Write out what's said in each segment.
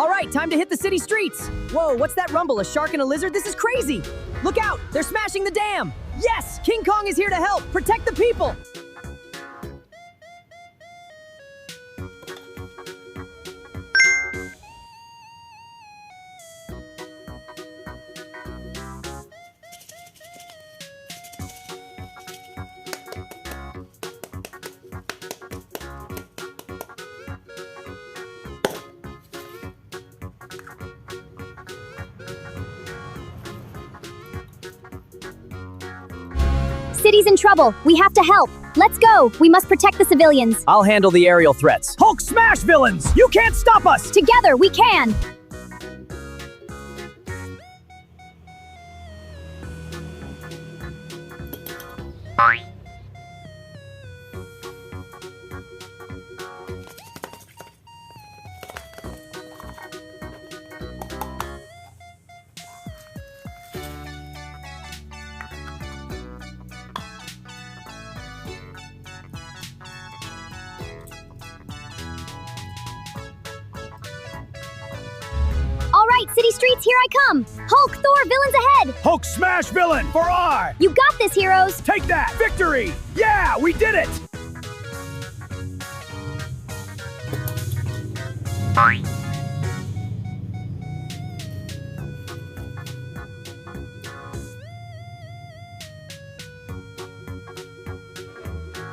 All right, time to hit the city streets. Whoa, what's that rumble? A shark and a lizard? This is crazy. Look out, they're smashing the dam. Yes, King Kong is here to help. Protect the people. City's in trouble. We have to help. Let's go. We must protect the civilians. I'll handle the aerial threats. Hulk smash, villains! You can't stop us! Together, we can. All right, city streets, here I come. Hulk, Thor, villains ahead. Hulk smash villain for R! You got this, heroes. Take that! Victory! Yeah, we did it!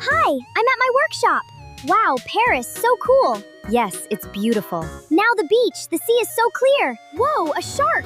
Hi, I'm at my workshop. Wow, Paris, so cool. Yes, it's beautiful. Now the beach, the sea is so clear. Whoa, a shark.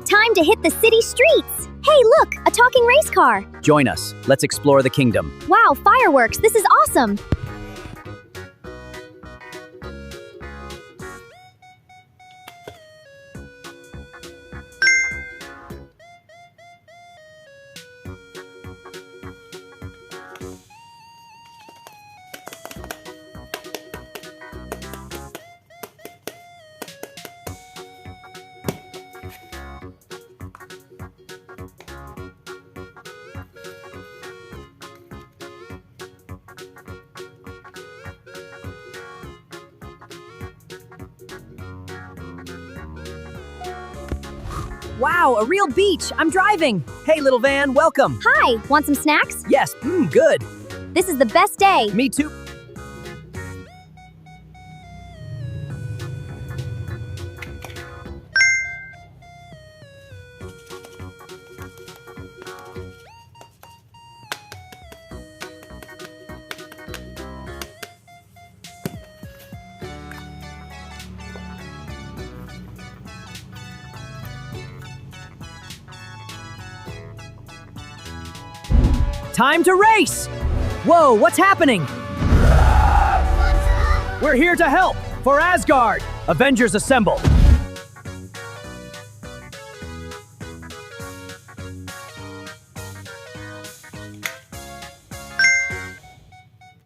Time to hit the city streets. Hey, look, a talking race car. Join us. Let's explore the kingdom. Wow, fireworks, this is awesome. Wow, a real beach. I'm driving. Hey, little van, welcome. Hi, want some snacks? Yes, good. This is the best day. Me too. Time to race! Whoa, what's happening? We're here to help! For Asgard! Avengers assemble!